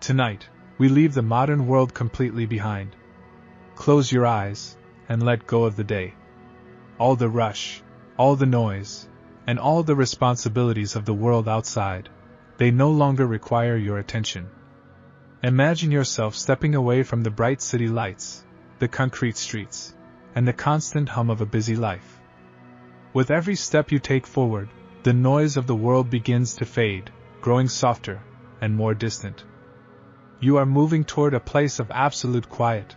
Tonight, we leave the modern world completely behind. Close your eyes and let go of the day. All the rush, all the noise, and all the responsibilities of the world outside, they no longer require your attention. Imagine yourself stepping away from the bright city lights, the concrete streets, and the constant hum of a busy life. With every step you take forward, the noise of the world begins to fade, growing softer and more distant. You are moving toward a place of absolute quiet.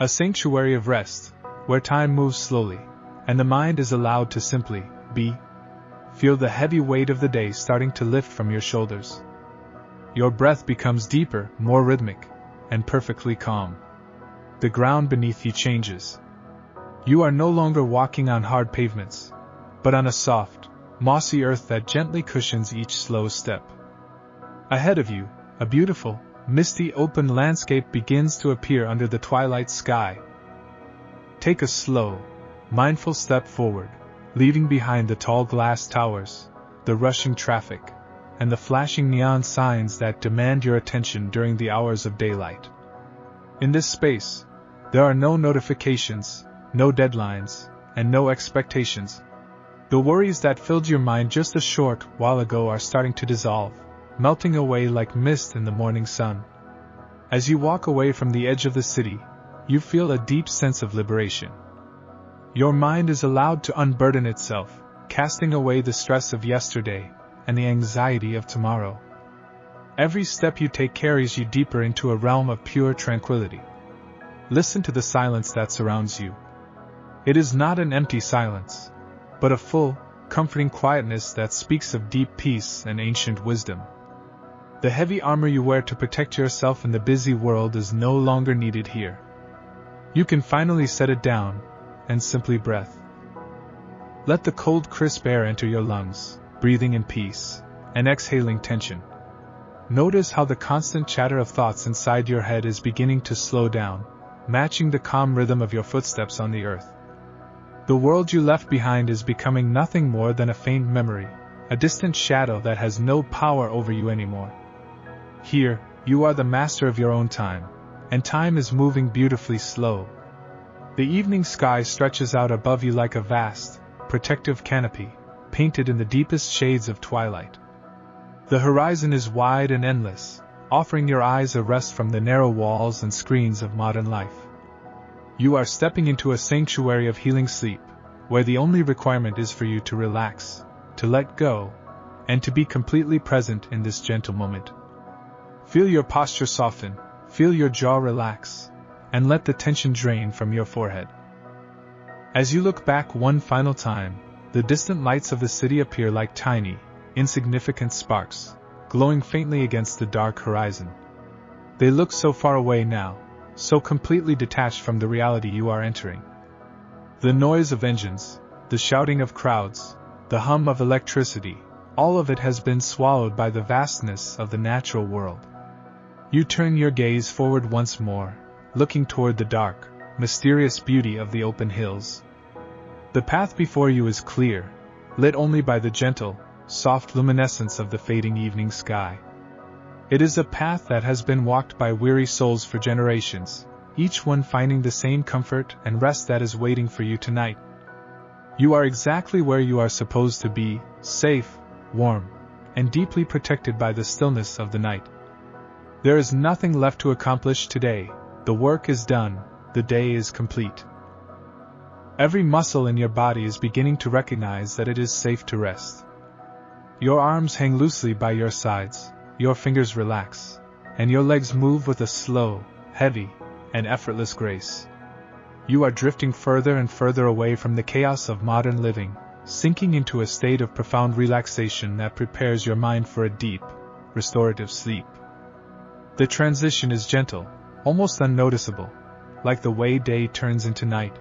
A sanctuary of rest, where time moves slowly, and the mind is allowed to simply be. Feel the heavy weight of the day starting to lift from your shoulders. Your breath becomes deeper, more rhythmic, and perfectly calm. The ground beneath you changes. You are no longer walking on hard pavements, but on a soft, mossy earth that gently cushions each slow step. Ahead of you, a beautiful, misty open landscape begins to appear under the twilight sky. Take a slow, mindful step forward, leaving behind the tall glass towers, the rushing traffic, and the flashing neon signs that demand your attention during the hours of daylight. In this space, there are no notifications, no deadlines, and no expectations. The worries that filled your mind just a short while ago are starting to dissolve, melting away like mist in the morning sun. As you walk away from the edge of the city, you feel a deep sense of liberation. Your mind is allowed to unburden itself, casting away the stress of yesterday and the anxiety of tomorrow. Every step you take carries you deeper into a realm of pure tranquility. Listen to the silence that surrounds you. It is not an empty silence, but a full, comforting quietness that speaks of deep peace and ancient wisdom. The heavy armor you wear to protect yourself in the busy world is no longer needed here. You can finally set it down and simply breathe. Let the cold, crisp air enter your lungs, breathing in peace and exhaling tension. Notice how the constant chatter of thoughts inside your head is beginning to slow down, matching the calm rhythm of your footsteps on the earth. The world you left behind is becoming nothing more than a faint memory, a distant shadow that has no power over you anymore. Here, you are the master of your own time, and time is moving beautifully slow. The evening sky stretches out above you like a vast, protective canopy, painted in the deepest shades of twilight. The horizon is wide and endless, offering your eyes a rest from the narrow walls and screens of modern life. You are stepping into a sanctuary of healing sleep, where the only requirement is for you to relax, to let go, and to be completely present in this gentle moment. Feel your posture soften, feel your jaw relax, and let the tension drain from your forehead. As you look back one final time, the distant lights of the city appear like tiny, insignificant sparks, glowing faintly against the dark horizon. They look so far away now, so completely detached from the reality you are entering. The noise of engines, the shouting of crowds, the hum of electricity, all of it has been swallowed by the vastness of the natural world. You turn your gaze forward once more, looking toward the dark, mysterious beauty of the open hills. The path before you is clear, lit only by the gentle, soft luminescence of the fading evening sky. It is a path that has been walked by weary souls for generations, each one finding the same comfort and rest that is waiting for you tonight. You are exactly where you are supposed to be, safe, warm, and deeply protected by the stillness of the night. There is nothing left to accomplish today. The work is done, the day is complete. Every muscle in your body is beginning to recognize that it is safe to rest. Your arms hang loosely by your sides, your fingers relax, and your legs move with a slow, heavy, and effortless grace. You are drifting further and further away from the chaos of modern living, sinking into a state of profound relaxation that prepares your mind for a deep, restorative sleep. The transition is gentle, almost unnoticeable, like the way day turns into night.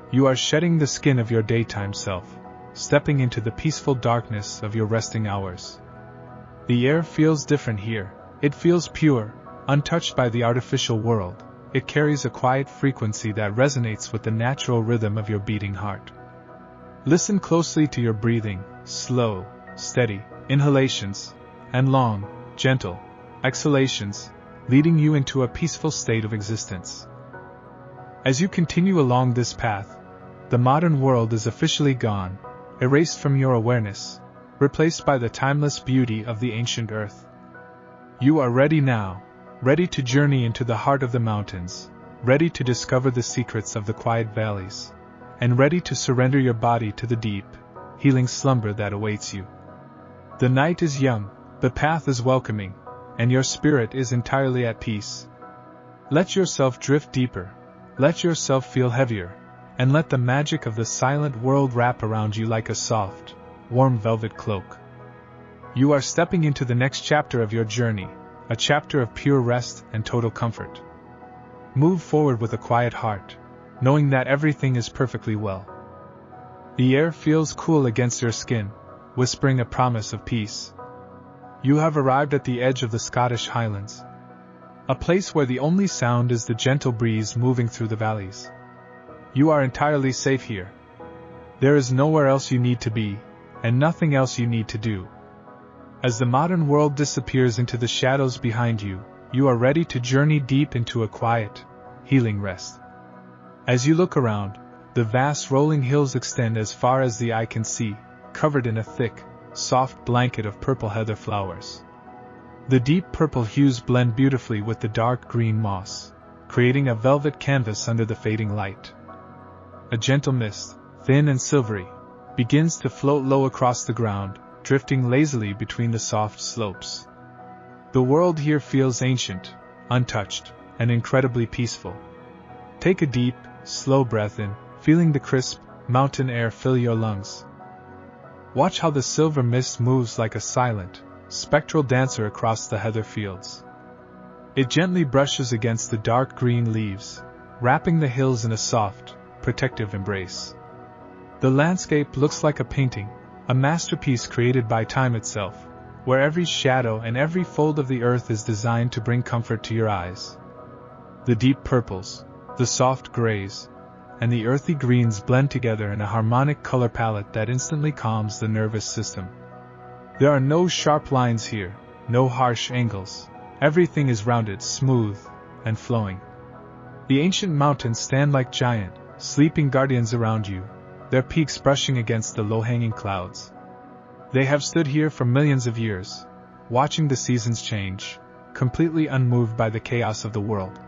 You are shedding the skin of your daytime self, stepping into the peaceful darkness of your resting hours. The air feels different here. It feels pure, untouched by the artificial world. It carries a quiet frequency that resonates with the natural rhythm of your beating heart. Listen closely to your breathing, slow, steady inhalations, and long, gentle exhalations, leading you into a peaceful state of existence. As you continue along this path, the modern world is officially gone, erased from your awareness, replaced by the timeless beauty of the ancient earth. You are ready now, ready to journey into the heart of the mountains, ready to discover the secrets of the quiet valleys, and ready to surrender your body to the deep, healing slumber that awaits you. The night is young, the path is welcoming, and your spirit is entirely at peace. Let yourself drift deeper, let yourself feel heavier, and let the magic of the silent world wrap around you like a soft, warm velvet cloak. You are stepping into the next chapter of your journey, a chapter of pure rest and total comfort. Move forward with a quiet heart, knowing that everything is perfectly well. The air feels cool against your skin, whispering a promise of peace. You have arrived at the edge of the Scottish Highlands, a place where the only sound is the gentle breeze moving through the valleys. You are entirely safe here. There is nowhere else you need to be, and nothing else you need to do. As the modern world disappears into the shadows behind you, you are ready to journey deep into a quiet, healing rest. As you look around, the vast rolling hills extend as far as the eye can see, covered in a thick, soft blanket of purple heather flowers. The deep purple hues blend beautifully with the dark green moss, creating a velvet canvas under the fading light. A gentle mist, thin and silvery, begins to float low across the ground, drifting lazily between the soft slopes. The world here feels ancient, untouched, and incredibly peaceful. Take a deep, slow breath in, feeling the crisp, mountain air fill your lungs. Watch how the silver mist moves like a silent, spectral dancer across the heather fields. It gently brushes against the dark green leaves, wrapping the hills in a soft, protective embrace. The landscape looks like a painting, a masterpiece created by time itself, where every shadow and every fold of the earth is designed to bring comfort to your eyes. The deep purples, the soft grays, and the earthy greens blend together in a harmonic color palette that instantly calms the nervous system. There are no sharp lines here, no harsh angles. Everything is rounded, smooth, and flowing. The ancient mountains stand like giant, sleeping guardians around you, their peaks brushing against the low-hanging clouds. They have stood here for millions of years, watching the seasons change, completely unmoved by the chaos of the world.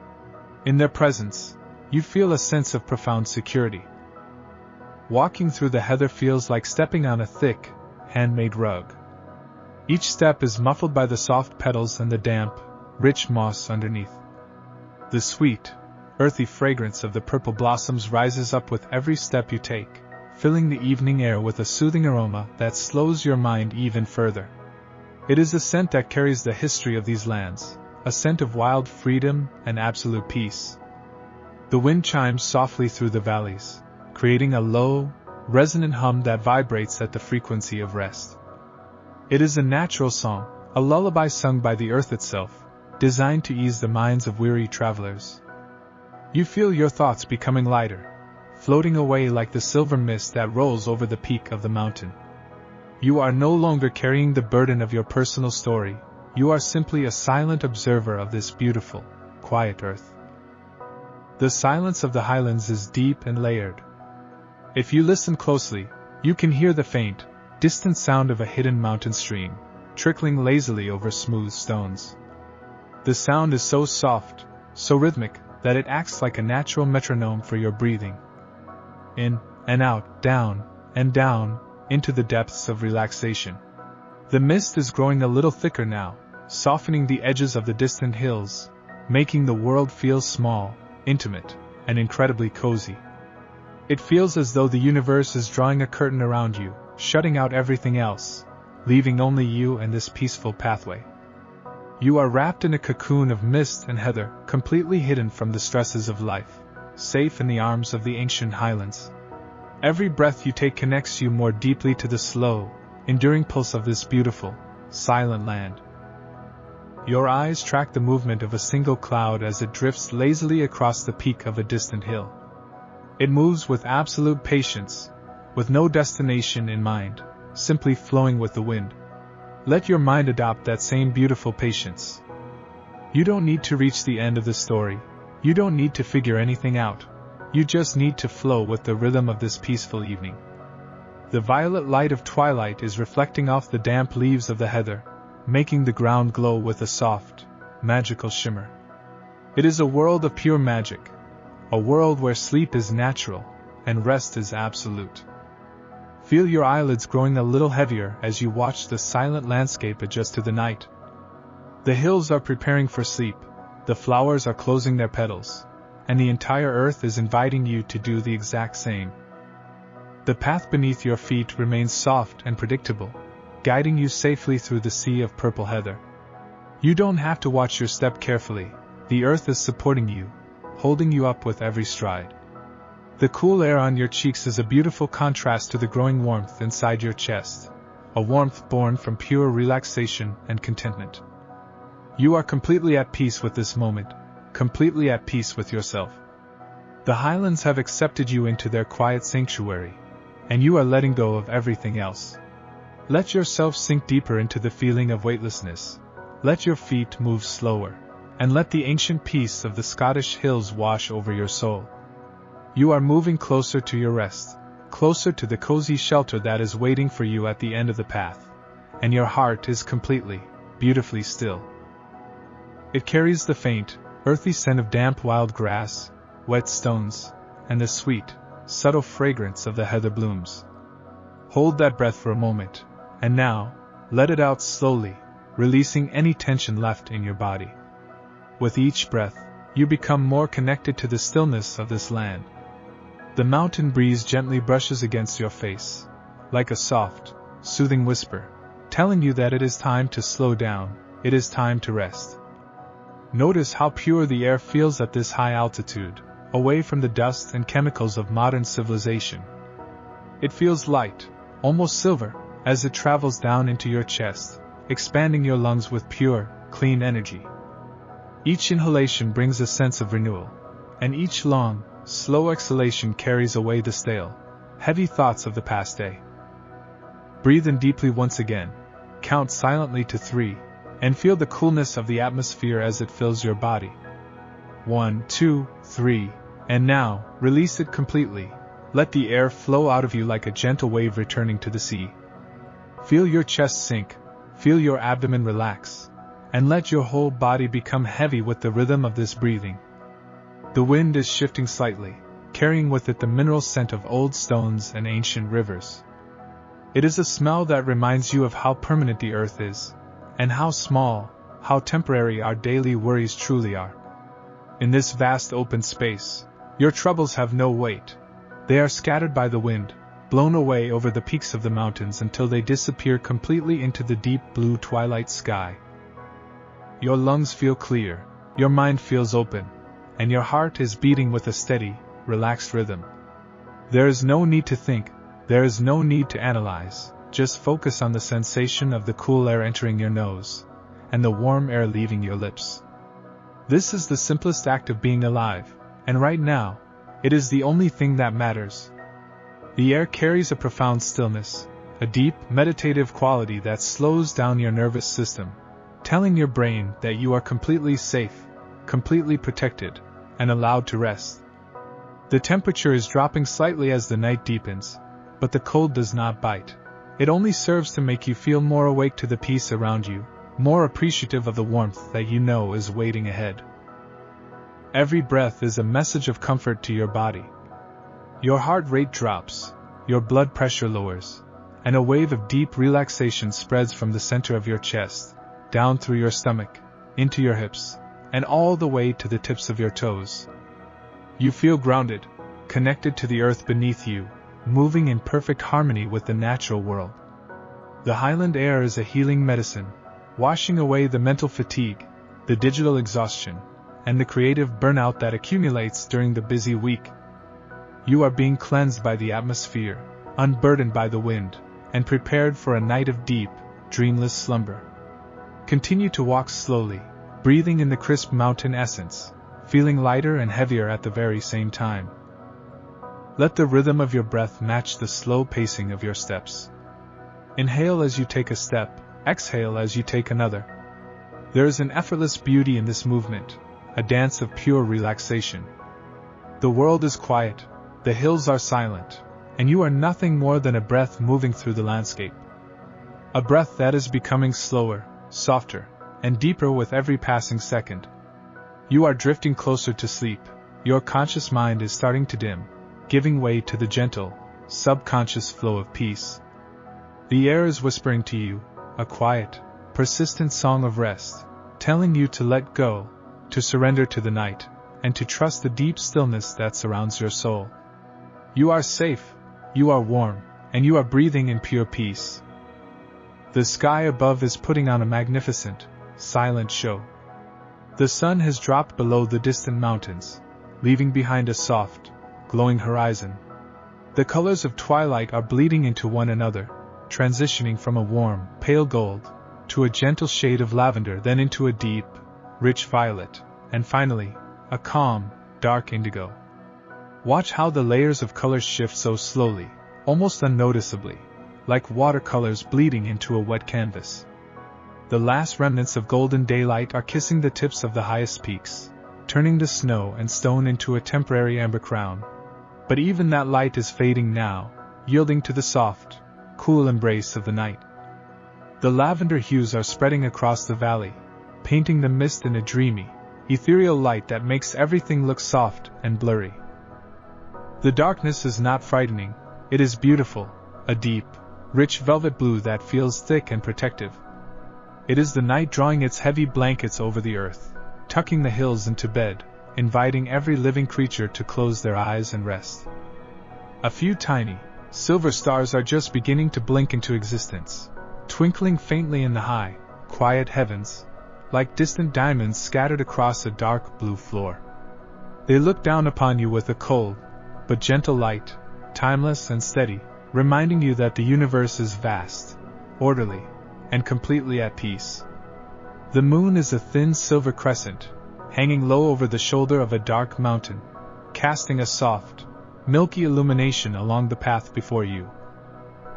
In their presence, you feel a sense of profound security. Walking through the heather feels like stepping on a thick, handmade rug. Each step is muffled by the soft petals and the damp, rich moss underneath. The sweet, earthy fragrance of the purple blossoms rises up with every step you take, filling the evening air with a soothing aroma that slows your mind even further. It is a scent that carries the history of these lands, a scent of wild freedom and absolute peace. The wind chimes softly through the valleys, creating a low, resonant hum that vibrates at the frequency of rest. It is a natural song, a lullaby sung by the earth itself, designed to ease the minds of weary travelers. You feel your thoughts becoming lighter, floating away like the silver mist that rolls over the peak of the mountain. You are no longer carrying the burden of your personal story, you are simply a silent observer of this beautiful, quiet earth. The silence of the highlands is deep and layered. If you listen closely, you can hear the faint, distant sound of a hidden mountain stream, trickling lazily over smooth stones. The sound is so soft, so rhythmic, that it acts like a natural metronome for your breathing. In and out, down and down, into the depths of relaxation. The mist is growing a little thicker now, softening the edges of the distant hills, making the world feel small, intimate, and incredibly cozy. It feels as though the universe is drawing a curtain around you, shutting out everything else, leaving only you and this peaceful pathway. You are wrapped in a cocoon of mist and heather, completely hidden from the stresses of life, safe in the arms of the ancient highlands. Every breath you take connects you more deeply to the slow, enduring pulse of this beautiful, silent land. Your eyes track the movement of a single cloud as it drifts lazily across the peak of a distant hill. It moves with absolute patience, with no destination in mind, simply flowing with the wind. Let your mind adopt that same beautiful patience, You don't need to reach the end of the story. You don't need to figure anything out. You just need to flow with the rhythm of this peaceful evening. The violet light of twilight is reflecting off the damp leaves of the heather, making the ground glow with a soft, magical shimmer. It is a world of pure magic, a world where sleep is natural and rest is absolute. Feel your eyelids growing a little heavier as you watch the silent landscape adjust to the night. The hills are preparing for sleep, the flowers are closing their petals, and the entire earth is inviting you to do the exact same. The path beneath your feet remains soft and predictable, guiding you safely through the sea of purple heather. You don't have to watch your step carefully, the earth is supporting you, holding you up with every stride. The cool air on your cheeks is a beautiful contrast to the growing warmth inside your chest, a warmth born from pure relaxation and contentment. You are completely at peace with this moment, completely at peace with yourself. The highlands have accepted you into their quiet sanctuary, and you are letting go of everything else. Let yourself sink deeper into the feeling of weightlessness, let your feet move slower, and let the ancient peace of the Scottish hills wash over your soul. You are moving closer to your rest, closer to the cozy shelter that is waiting for you at the end of the path, and your heart is completely, beautifully still. It carries the faint, earthy scent of damp wild grass, wet stones, and the sweet, subtle fragrance of the heather blooms. Hold that breath for a moment, and now, let it out slowly, releasing any tension left in your body. With each breath, you become more connected to the stillness of this land. The mountain breeze gently brushes against your face, like a soft, soothing whisper, telling you that it is time to slow down, it is time to rest. Notice how pure the air feels at this high altitude, away from the dust and chemicals of modern civilization. It feels light, almost silver, as it travels down into your chest, expanding your lungs with pure, clean energy. Each inhalation brings a sense of renewal, and each long, slow exhalation carries away the stale, heavy thoughts of the past day. Breathe in deeply once again, count silently to 3, and feel the coolness of the atmosphere as it fills your body. 1, 2, 3, and now, release it completely. Let the air flow out of you like a gentle wave returning to the sea. Feel your chest sink, feel your abdomen relax, and let your whole body become heavy with the rhythm of this breathing. The wind is shifting slightly, carrying with it the mineral scent of old stones and ancient rivers. It is a smell that reminds you of how permanent the earth is, and how small, how temporary our daily worries truly are. In this vast open space, your troubles have no weight. They are scattered by the wind, blown away over the peaks of the mountains until they disappear completely into the deep blue twilight sky. Your lungs feel clear, your mind feels open, and your heart is beating with a steady, relaxed rhythm. There is no need to think, there is no need to analyze, just focus on the sensation of the cool air entering your nose, and the warm air leaving your lips. This is the simplest act of being alive, and right now, it is the only thing that matters. The air carries a profound stillness, a deep, meditative quality that slows down your nervous system, telling your brain that you are completely safe, completely protected, and allowed to rest. The temperature is dropping slightly as the night deepens, but the cold does not bite. It only serves to make you feel more awake to the peace around you, more appreciative of the warmth that you know is waiting ahead. Every breath is a message of comfort to your body. Your heart rate drops, your blood pressure lowers, and a wave of deep relaxation spreads from the center of your chest, down through your stomach, into your hips, and all the way to the tips of your toes. You feel grounded, connected to the earth beneath you, moving in perfect harmony with the natural world. The highland air is a healing medicine, washing away the mental fatigue, the digital exhaustion, and the creative burnout that accumulates during the busy week. You are being cleansed by the atmosphere, unburdened by the wind, and prepared for a night of deep, dreamless slumber. Continue to walk slowly, breathing in the crisp mountain essence, feeling lighter and heavier at the very same time. Let the rhythm of your breath match the slow pacing of your steps. Inhale as you take a step, exhale as you take another. There is an effortless beauty in this movement, a dance of pure relaxation. The world is quiet, the hills are silent, and you are nothing more than a breath moving through the landscape. A breath that is becoming slower, softer, and deeper with every passing second. You are drifting closer to sleep, your conscious mind is starting to dim, giving way to the gentle, subconscious flow of peace. The air is whispering to you, a quiet, persistent song of rest, telling you to let go, to surrender to the night, and to trust the deep stillness that surrounds your soul. You are safe, you are warm, and you are breathing in pure peace. The sky above is putting on a magnificent, silent show. The sun has dropped below the distant mountains, leaving behind a soft, glowing horizon. The colors of twilight are bleeding into one another, transitioning from a warm, pale gold, to a gentle shade of lavender, then into a deep, rich violet, and finally, a calm, dark indigo. Watch how the layers of color shift so slowly, almost unnoticeably, like watercolors bleeding into a wet canvas. The last remnants of golden daylight are kissing the tips of the highest peaks, turning the snow and stone into a temporary amber crown. But even that light is fading now, yielding to the soft, cool embrace of the night. The lavender hues are spreading across the valley, painting the mist in a dreamy, ethereal light that makes everything look soft and blurry. The darkness is not frightening, it is beautiful, a deep, rich velvet blue that feels thick and protective. It is the night drawing its heavy blankets over the earth, tucking the hills into bed, inviting every living creature to close their eyes and rest. A few tiny, silver stars are just beginning to blink into existence, twinkling faintly in the high, quiet heavens, like distant diamonds scattered across a dark blue floor. They look down upon you with a cold, but gentle light, timeless and steady, reminding you that the universe is vast, orderly, and completely at peace. The moon is a thin silver crescent, hanging low over the shoulder of a dark mountain, casting a soft, milky illumination along the path before you.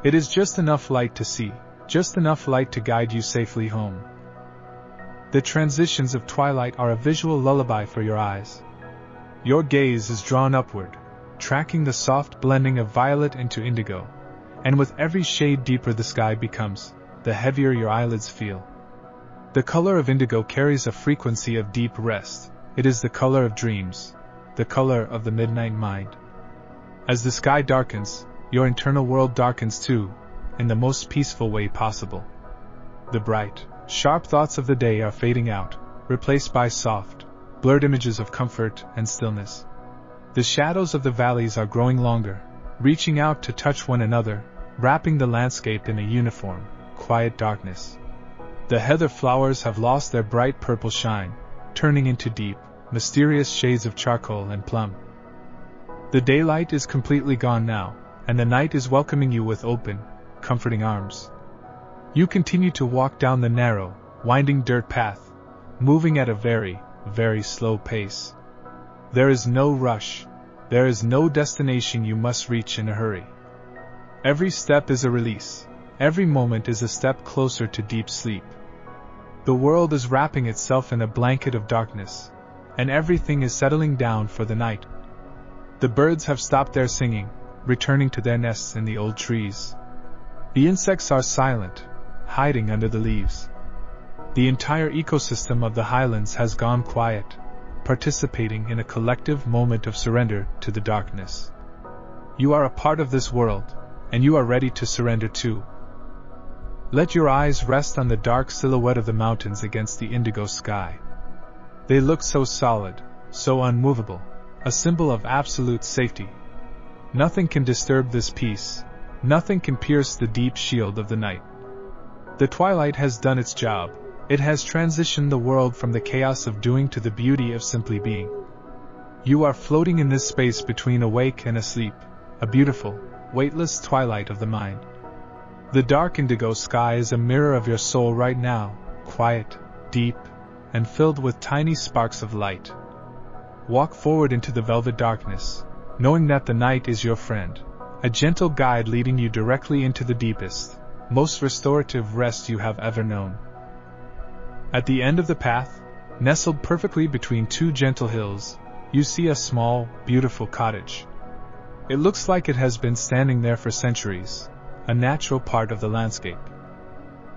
It is just enough light to see, just enough light to guide you safely home. The transitions of twilight are a visual lullaby for your eyes. Your gaze is drawn upward, tracking the soft blending of violet into indigo, and with every shade deeper the sky becomes, the heavier your eyelids feel. The color of indigo carries a frequency of deep rest. It is the color of dreams, the color of the midnight mind. As the sky darkens, your internal world darkens too, in the most peaceful way possible. The bright, sharp thoughts of the day are fading out, replaced by soft, blurred images of comfort and stillness. The shadows of the valleys are growing longer, reaching out to touch one another, wrapping the landscape in a uniform, quiet darkness. The heather flowers have lost their bright purple shine, turning into deep, mysterious shades of charcoal and plum. The daylight is completely gone now, and the night is welcoming you with open, comforting arms. You continue to walk down the narrow, winding dirt path, moving at a very, very slow pace. There is no rush, there is no destination you must reach in a hurry. Every step is a release, every moment is a step closer to deep sleep. The world is wrapping itself in a blanket of darkness, and everything is settling down for the night. The birds have stopped their singing, returning to their nests in the old trees. The insects are silent, hiding under the leaves. The entire ecosystem of the highlands has gone quiet, participating in a collective moment of surrender to the darkness. You are a part of this world, and you are ready to surrender too. Let your eyes rest on the dark silhouette of the mountains against the indigo sky. They look so solid, so unmovable, a symbol of absolute safety. Nothing can disturb this peace, nothing can pierce the deep shield of the night. The twilight has done its job, it has transitioned the world from the chaos of doing to the beauty of simply being. You are floating in this space between awake and asleep, a beautiful, weightless twilight of the mind. The dark indigo sky is a mirror of your soul right now, quiet, deep, and filled with tiny sparks of light. Walk forward into the velvet darkness, knowing that the night is your friend, a gentle guide leading you directly into the deepest, most restorative rest you have ever known. At the end of the path, nestled perfectly between two gentle hills, you see a small, beautiful cottage. It looks like it has been standing there for centuries, a natural part of the landscape.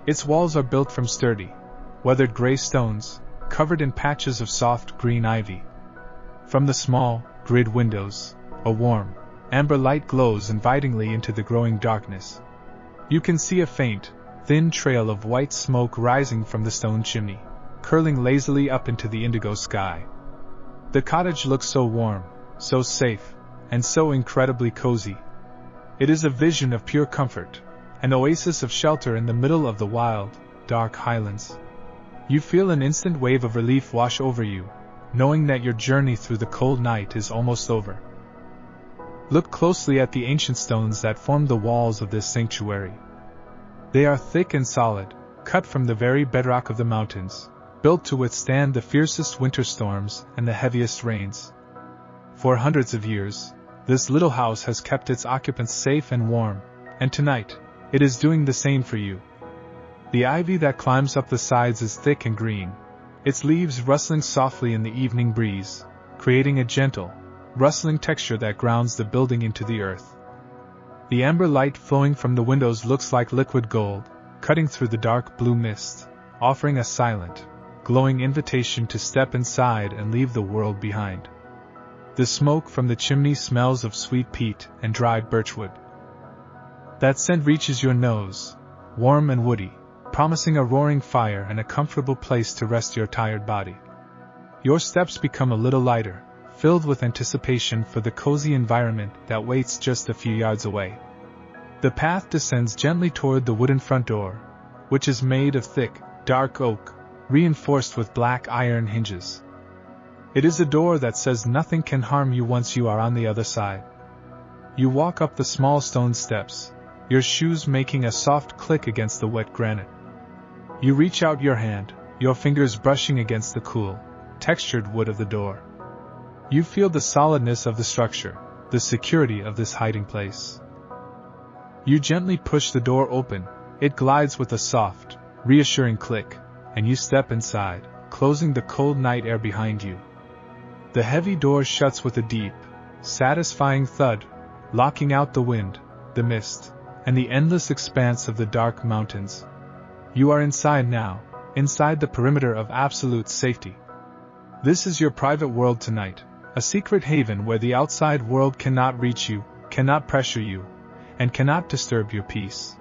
Its walls are built from sturdy, weathered gray stones, covered in patches of soft green ivy. From the small, grid windows, a warm, amber light glows invitingly into the growing darkness. You can see a faint, thin trail of white smoke rising from the stone chimney, curling lazily up into the indigo sky. The cottage looks so warm, so safe, and so incredibly cozy. It is a vision of pure comfort, an oasis of shelter in the middle of the wild, dark highlands. You feel an instant wave of relief wash over you, knowing that your journey through the cold night is almost over. Look closely at the ancient stones that form the walls of this sanctuary. They are thick and solid, cut from the very bedrock of the mountains, built to withstand the fiercest winter storms and the heaviest rains. For hundreds of years, this little house has kept its occupants safe and warm, and tonight, it is doing the same for you. The ivy that climbs up the sides is thick and green, its leaves rustling softly in the evening breeze, creating a gentle, rustling texture that grounds the building into the earth. The amber light flowing from the windows looks like liquid gold, cutting through the dark blue mist, offering a silent, glowing invitation to step inside and leave the world behind. The smoke from the chimney smells of sweet peat and dried birchwood. That scent reaches your nose, warm and woody, promising a roaring fire and a comfortable place to rest your tired body. Your steps become a little lighter, filled with anticipation for the cozy environment that waits just a few yards away. The path descends gently toward the wooden front door, which is made of thick, dark oak, reinforced with black iron hinges. It is a door that says nothing can harm you once you are on the other side. You walk up the small stone steps, your shoes making a soft click against the wet granite. You reach out your hand, your fingers brushing against the cool, textured wood of the door. You feel the solidness of the structure, the security of this hiding place. You gently push the door open, it glides with a soft, reassuring click, and you step inside, closing the cold night air behind you. The heavy door shuts with a deep, satisfying thud, locking out the wind, the mist, and the endless expanse of the dark mountains. You are inside now, inside the perimeter of absolute safety. This is your private world tonight, a secret haven where the outside world cannot reach you, cannot pressure you, and cannot disturb your peace.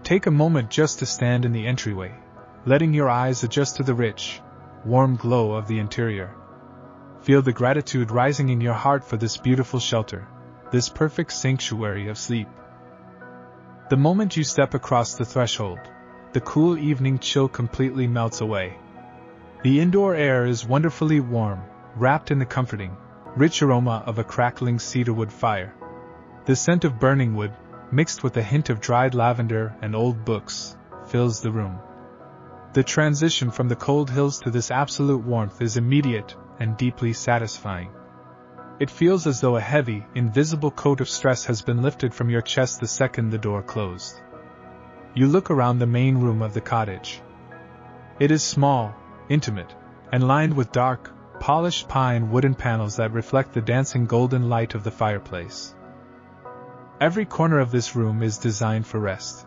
Take a moment just to stand in the entryway, letting your eyes adjust to the rich, warm glow of the interior. Feel the gratitude rising in your heart for this beautiful shelter, this perfect sanctuary of sleep. The moment you step across the threshold, the cool evening chill completely melts away. The indoor air is wonderfully warm, wrapped in the comforting, rich aroma of a crackling cedarwood fire. The scent of burning wood, mixed with a hint of dried lavender and old books, fills the room. The transition from the cold hills to this absolute warmth is immediate and deeply satisfying. It feels as though a heavy, invisible coat of stress has been lifted from your chest the second the door closed. You look around the main room of the cottage. It is small, intimate, and lined with dark, polished pine wooden panels that reflect the dancing golden light of the fireplace. Every corner of this room is designed for rest.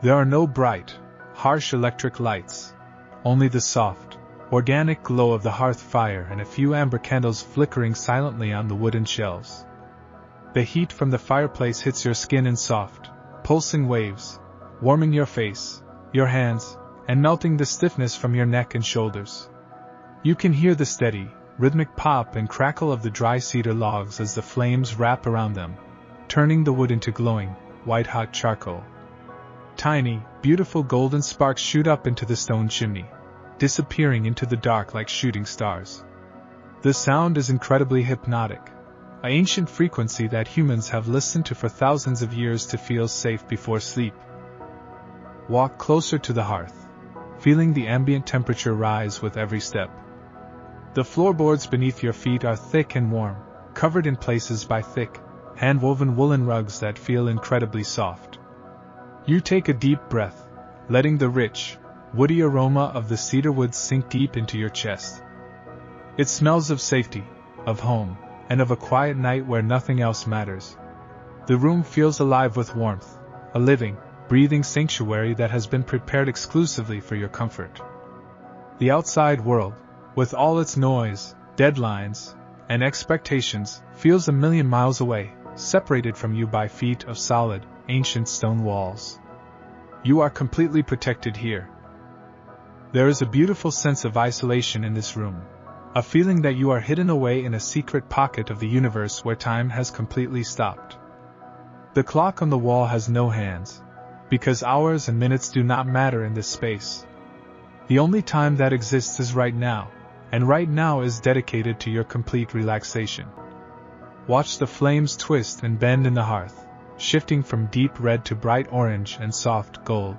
There are no bright, harsh electric lights, only the soft, organic glow of the hearth fire and a few amber candles flickering silently on the wooden shelves. The heat from the fireplace hits your skin in soft, pulsing waves, warming your face, your hands, and melting the stiffness from your neck and shoulders. You can hear the steady, rhythmic pop and crackle of the dry cedar logs as the flames wrap around them, turning the wood into glowing, white-hot charcoal. Tiny, beautiful golden sparks shoot up into the stone chimney, disappearing into the dark like shooting stars. The sound is incredibly hypnotic, an ancient frequency that humans have listened to for thousands of years to feel safe before sleep. Walk closer to the hearth, feeling the ambient temperature rise with every step. The floorboards beneath your feet are thick and warm, covered in places by thick, hand-woven woolen rugs that feel incredibly soft. You take a deep breath, letting the rich, woody aroma of the cedar woods sink deep into your chest. It smells of safety, of home, and of a quiet night where nothing else matters. The room feels alive with warmth, a living, breathing sanctuary that has been prepared exclusively for your comfort. The outside world, with all its noise, deadlines, and expectations, feels a million miles away, separated from you by feet of solid, ancient stone walls. You are completely protected here. There is a beautiful sense of isolation in this room, a feeling that you are hidden away in a secret pocket of the universe where time has completely stopped. The clock on the wall has no hands, because hours and minutes do not matter in this space. The only time that exists is right now, and right now is dedicated to your complete relaxation. Watch the flames twist and bend in the hearth, shifting from deep red to bright orange and soft gold.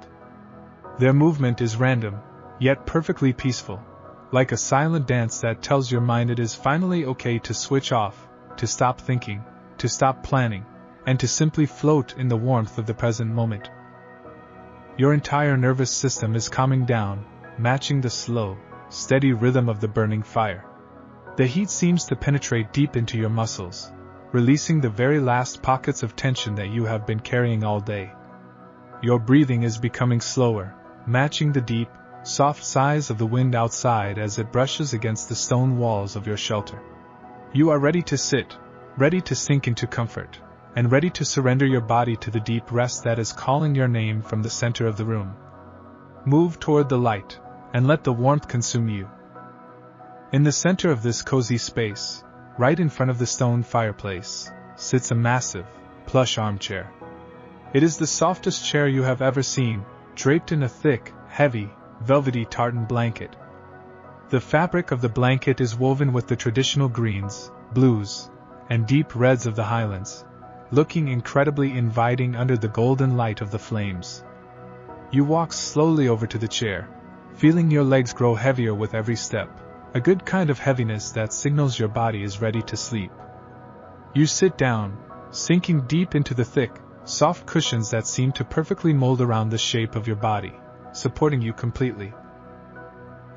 Their movement is random, yet perfectly peaceful, like a silent dance that tells your mind it is finally okay to switch off, to stop thinking, to stop planning, and to simply float in the warmth of the present moment. Your entire nervous system is calming down, matching the slow, steady rhythm of the burning fire. The heat seems to penetrate deep into your muscles, releasing the very last pockets of tension that you have been carrying all day. Your breathing is becoming slower, matching the deep, soft sighs of the wind outside as it brushes against the stone walls of your shelter. You are ready to sit, ready to sink into comfort, and ready to surrender your body to the deep rest that is calling your name from the center of the room. Move toward the light, and let the warmth consume you. In the center of this cozy space, right in front of the stone fireplace, sits a massive, plush armchair. It is the softest chair you have ever seen, draped in a thick, heavy, velvety tartan blanket. The fabric of the blanket is woven with the traditional greens, blues, and deep reds of the Highlands, looking incredibly inviting under the golden light of the flames. You walk slowly over to the chair, feeling your legs grow heavier with every step, a good kind of heaviness that signals your body is ready to sleep. You sit down, sinking deep into the thick, soft cushions that seem to perfectly mold around the shape of your body, supporting you completely.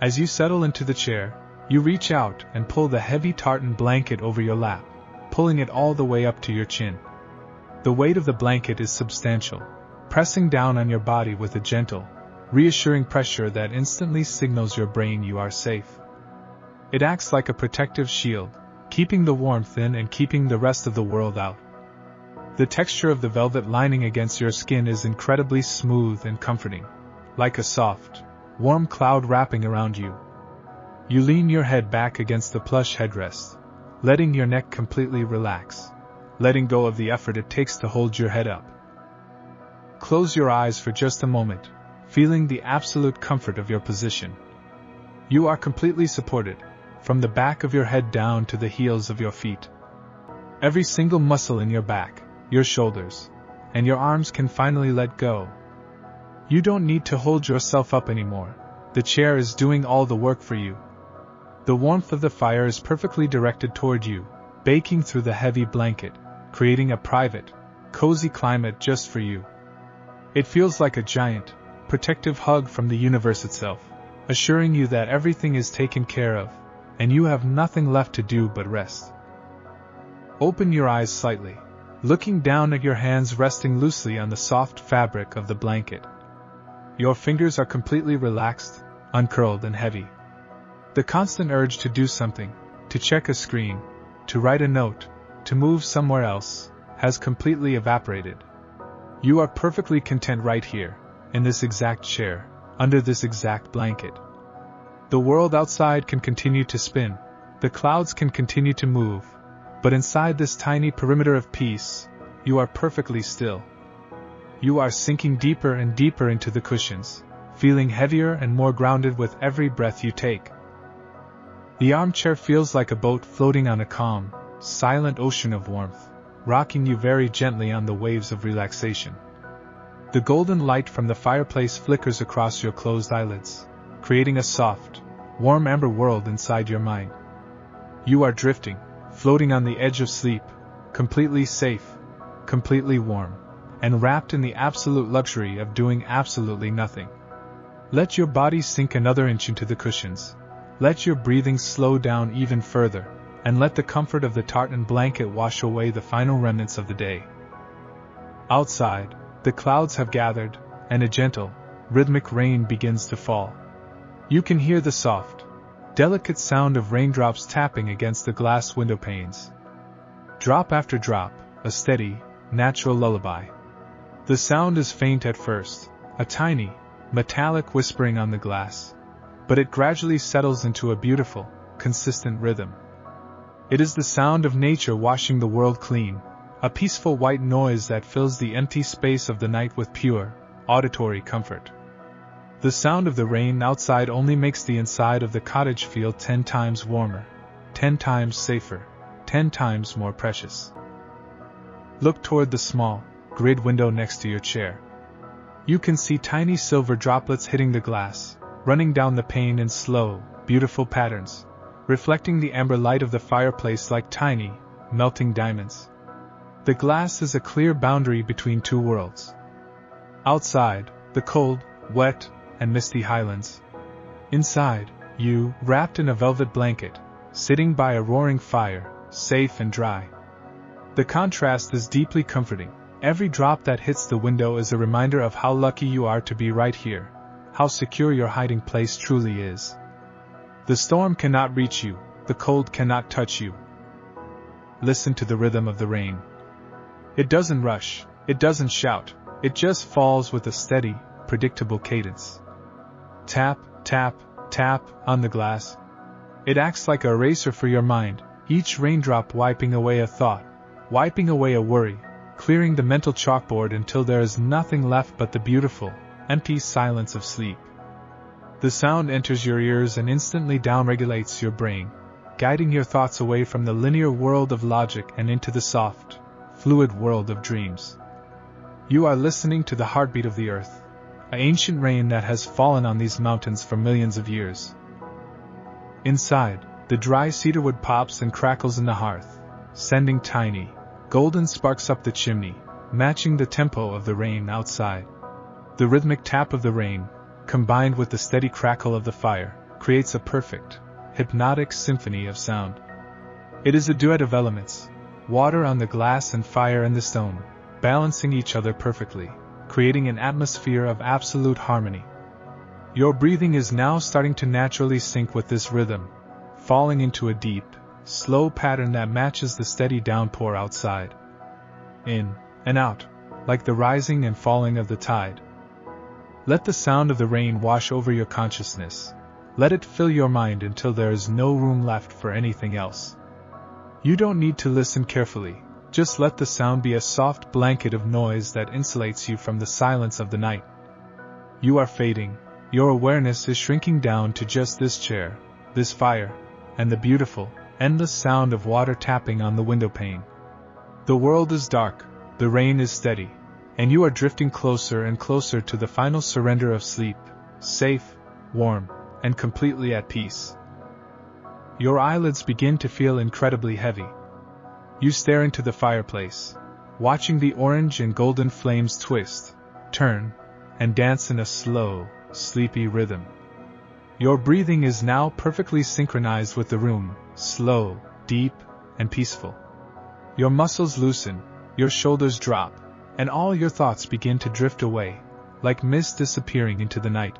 As you settle into the chair, you reach out and pull the heavy tartan blanket over your lap, pulling it all the way up to your chin. The weight of the blanket is substantial, pressing down on your body with a gentle, reassuring pressure that instantly signals your brain you are safe. It acts like a protective shield, keeping the warmth in and keeping the rest of the world out. The texture of the velvet lining against your skin is incredibly smooth and comforting, like a soft, warm cloud wrapping around you. You lean your head back against the plush headrest, letting your neck completely relax, letting go of the effort it takes to hold your head up. Close your eyes for just a moment, feeling the absolute comfort of your position. You are completely supported, from the back of your head down to the heels of your feet. Every single muscle in your back, your shoulders, and your arms can finally let go. You don't need to hold yourself up anymore. The chair is doing all the work for you. The warmth of the fire is perfectly directed toward you, baking through the heavy blanket, creating a private, cozy climate just for you. It feels like a giant, protective hug from the universe itself, assuring you that everything is taken care of, and you have nothing left to do but rest. Open your eyes slightly, looking down at your hands resting loosely on the soft fabric of the blanket. Your fingers are completely relaxed, uncurled and heavy. The constant urge to do something, to check a screen, to write a note, to move somewhere else, has completely evaporated. You are perfectly content right here, in this exact chair, under this exact blanket. The world outside can continue to spin, the clouds can continue to move, but inside this tiny perimeter of peace, you are perfectly still. You are sinking deeper and deeper into the cushions, feeling heavier and more grounded with every breath you take. The armchair feels like a boat floating on a calm, silent ocean of warmth, rocking you very gently on the waves of relaxation. The golden light from the fireplace flickers across your closed eyelids, creating a soft, warm amber world inside your mind. You are drifting, floating on the edge of sleep, completely safe, completely warm, and wrapped in the absolute luxury of doing absolutely nothing. Let your body sink another inch into the cushions. Let your breathing slow down even further, and let the comfort of the tartan blanket wash away the final remnants of the day. Outside, the clouds have gathered, and a gentle, rhythmic rain begins to fall. You can hear the soft, delicate sound of raindrops tapping against the glass window panes. Drop after drop, a steady, natural lullaby. The sound is faint at first, a tiny, metallic whispering on the glass, but it gradually settles into a beautiful, consistent rhythm. It is the sound of nature washing the world clean, a peaceful white noise that fills the empty space of the night with pure, auditory comfort. The sound of the rain outside only makes the inside of the cottage feel 10 times warmer, 10 times safer, 10 times more precious. Look toward the small, grid window next to your chair. You can see tiny silver droplets hitting the glass, running down the pane in slow, beautiful patterns, reflecting the amber light of the fireplace like tiny, melting diamonds. The glass is a clear boundary between two worlds. Outside, the cold, wet, and misty highlands. Inside, you, wrapped in a velvet blanket, sitting by a roaring fire, safe and dry. The contrast is deeply comforting. Every drop that hits the window is a reminder of how lucky you are to be right here, how secure your hiding place truly is. The storm cannot reach you, the cold cannot touch you. Listen to the rhythm of the rain. It doesn't rush, it doesn't shout, it just falls with a steady, predictable cadence. Tap, tap, tap on the glass. It acts like a eraser for your mind, each raindrop wiping away a thought, wiping away a worry, clearing the mental chalkboard until there is nothing left but the beautiful, empty silence of sleep. The sound enters your ears and instantly downregulates your brain, guiding your thoughts away from the linear world of logic and into the soft, fluid world of dreams. You are listening to the heartbeat of the earth, an ancient rain that has fallen on these mountains for millions of years. Inside, the dry cedarwood pops and crackles in the hearth, sending tiny, golden sparks up the chimney, matching the tempo of the rain outside. The rhythmic tap of the rain, combined with the steady crackle of the fire, creates a perfect, hypnotic symphony of sound. It is a duet of elements, water on the glass and fire in the stone, balancing each other perfectly, creating an atmosphere of absolute harmony. Your breathing is now starting to naturally sync with this rhythm, falling into a deep, slow pattern that matches the steady downpour outside. In and out, like the rising and falling of the tide. Let the sound of the rain wash over your consciousness. Let it fill your mind until there is no room left for anything else. You don't need to listen carefully, just let the sound be a soft blanket of noise that insulates you from the silence of the night. You are fading, your awareness is shrinking down to just this chair, this fire, and the beautiful, endless sound of water tapping on the window pane. The world is dark, the rain is steady, and you are drifting closer and closer to the final surrender of sleep, safe, warm, and completely at peace. Your eyelids begin to feel incredibly heavy. You stare into the fireplace, watching the orange and golden flames twist, turn, and dance in a slow, sleepy rhythm. Your breathing is now perfectly synchronized with the room, slow, deep, and peaceful. Your muscles loosen, your shoulders drop, and all your thoughts begin to drift away, like mist disappearing into the night.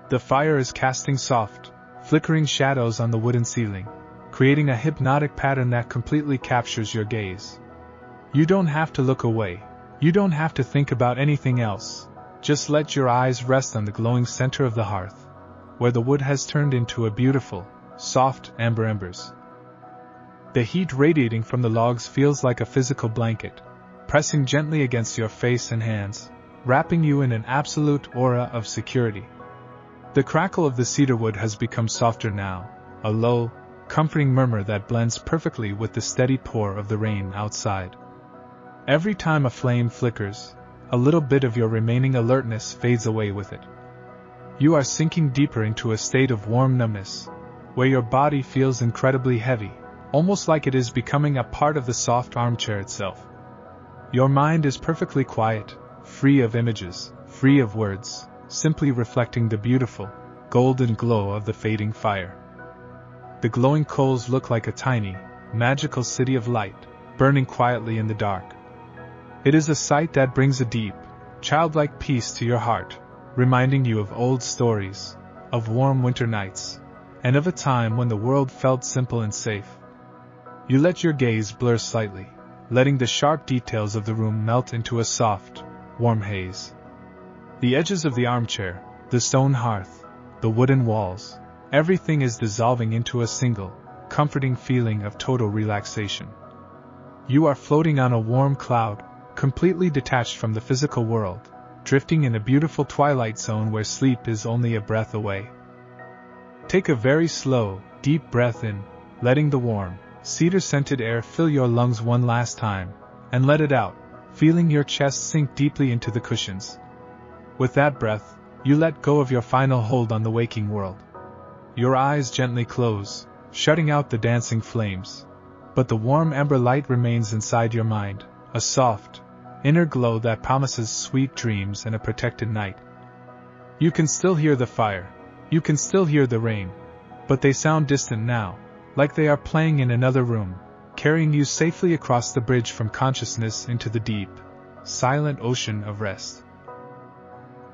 The fire is casting soft, flickering shadows on the wooden ceiling, creating a hypnotic pattern that completely captures your gaze. You don't have to look away, you don't have to think about anything else, just let your eyes rest on the glowing center of the hearth, where the wood has turned into a beautiful, soft amber embers. The heat radiating from the logs feels like a physical blanket, pressing gently against your face and hands, wrapping you in an absolute aura of security. The crackle of the cedar wood has become softer now, a low, comforting murmur that blends perfectly with the steady pour of the rain outside. Every time a flame flickers, a little bit of your remaining alertness fades away with it. You are sinking deeper into a state of warm numbness, where your body feels incredibly heavy, almost like it is becoming a part of the soft armchair itself. Your mind is perfectly quiet, free of images, free of words, simply reflecting the beautiful, golden glow of the fading fire. The glowing coals look like a tiny, magical city of light, burning quietly in the dark. It is a sight that brings a deep, childlike peace to your heart, reminding you of old stories, of warm winter nights, and of a time when the world felt simple and safe. You let your gaze blur slightly, letting the sharp details of the room melt into a soft, warm haze. The edges of the armchair, the stone hearth, the wooden walls, everything is dissolving into a single, comforting feeling of total relaxation. You are floating on a warm cloud, completely detached from the physical world, drifting in a beautiful twilight zone where sleep is only a breath away. Take a very slow, deep breath in, letting the warm, cedar-scented air fill your lungs one last time, and let it out, feeling your chest sink deeply into the cushions. With that breath, you let go of your final hold on the waking world. Your eyes gently close, shutting out the dancing flames, but the warm amber light remains inside your mind, a soft, inner glow that promises sweet dreams and a protected night. You can still hear the fire, you can still hear the rain, but they sound distant now, like they are playing in another room, carrying you safely across the bridge from consciousness into the deep, silent ocean of rest.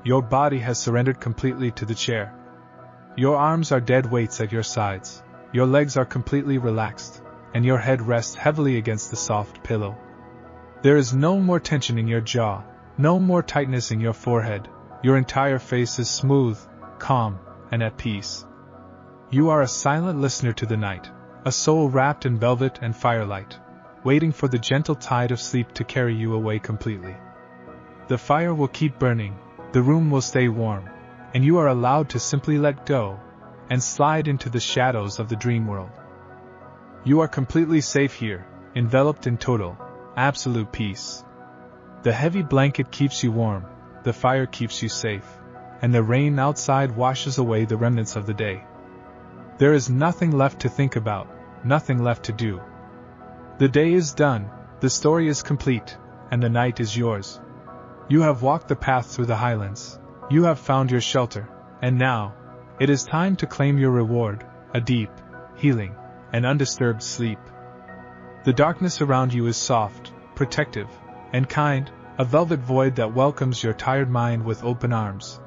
Your body has surrendered completely to the chair. Your arms are dead weights at your sides, your legs are completely relaxed, and your head rests heavily against the soft pillow. There is no more tension in your jaw, no more tightness in your forehead, your entire face is smooth, calm, and at peace. You are a silent listener to the night, a soul wrapped in velvet and firelight, waiting for the gentle tide of sleep to carry you away completely. The fire will keep burning, the room will stay warm, and you are allowed to simply let go, and slide into the shadows of the dream world. You are completely safe here, enveloped in total, absolute peace. The heavy blanket keeps you warm, the fire keeps you safe, and the rain outside washes away the remnants of the day. There is nothing left to think about, nothing left to do. The day is done, the story is complete, and the night is yours. You have walked the path through the highlands, you have found your shelter, and now, it is time to claim your reward, a deep, healing, and undisturbed sleep. The darkness around you is soft, protective, and kind, a velvet void that welcomes your tired mind with open arms.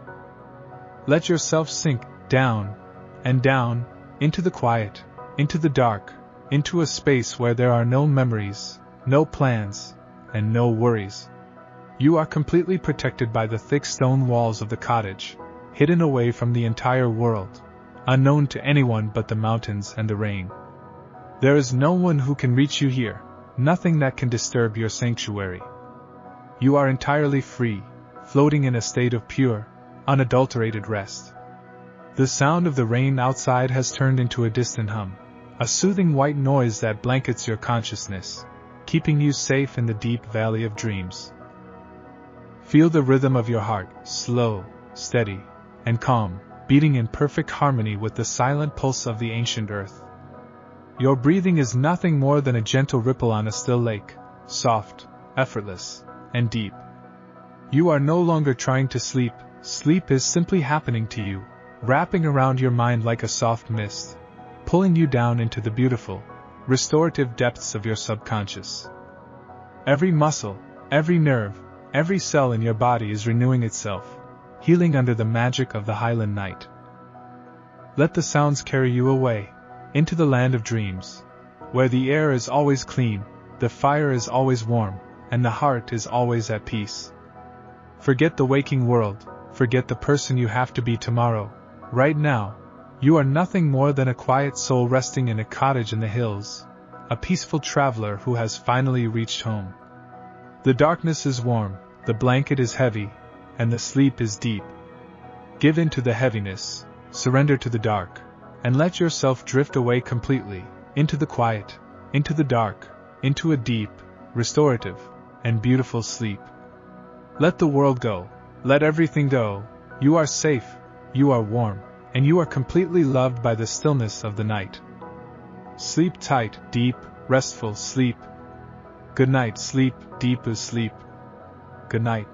Let yourself sink down, and down, into the quiet, into the dark, into a space where there are no memories, no plans, and no worries. You are completely protected by the thick stone walls of the cottage, hidden away from the entire world, unknown to anyone but the mountains and the rain. There is no one who can reach you here, nothing that can disturb your sanctuary. You are entirely free, floating in a state of pure, unadulterated rest. The sound of the rain outside has turned into a distant hum, a soothing white noise that blankets your consciousness, keeping you safe in the deep valley of dreams. Feel the rhythm of your heart, slow, steady, and calm, beating in perfect harmony with the silent pulse of the ancient earth. Your breathing is nothing more than a gentle ripple on a still lake, soft, effortless, and deep. You are no longer trying to sleep, sleep is simply happening to you, wrapping around your mind like a soft mist, pulling you down into the beautiful, restorative depths of your subconscious. Every muscle, every nerve, every cell in your body is renewing itself, healing under the magic of the Highland night. Let the sounds carry you away, into the land of dreams, where the air is always clean, the fire is always warm, and the heart is always at peace. Forget the waking world, forget the person you have to be tomorrow. Right now, you are nothing more than a quiet soul resting in a cottage in the hills, a peaceful traveler who has finally reached home. The darkness is warm, the blanket is heavy, and the sleep is deep. Give in to the heaviness, surrender to the dark, and let yourself drift away completely, into the quiet, into the dark, into a deep, restorative, and beautiful sleep. Let the world go, let everything go, you are safe, you are warm, and you are completely loved by the stillness of the night. Sleep tight, deep, restful sleep. Good night, sleep, deep as sleep. Good night.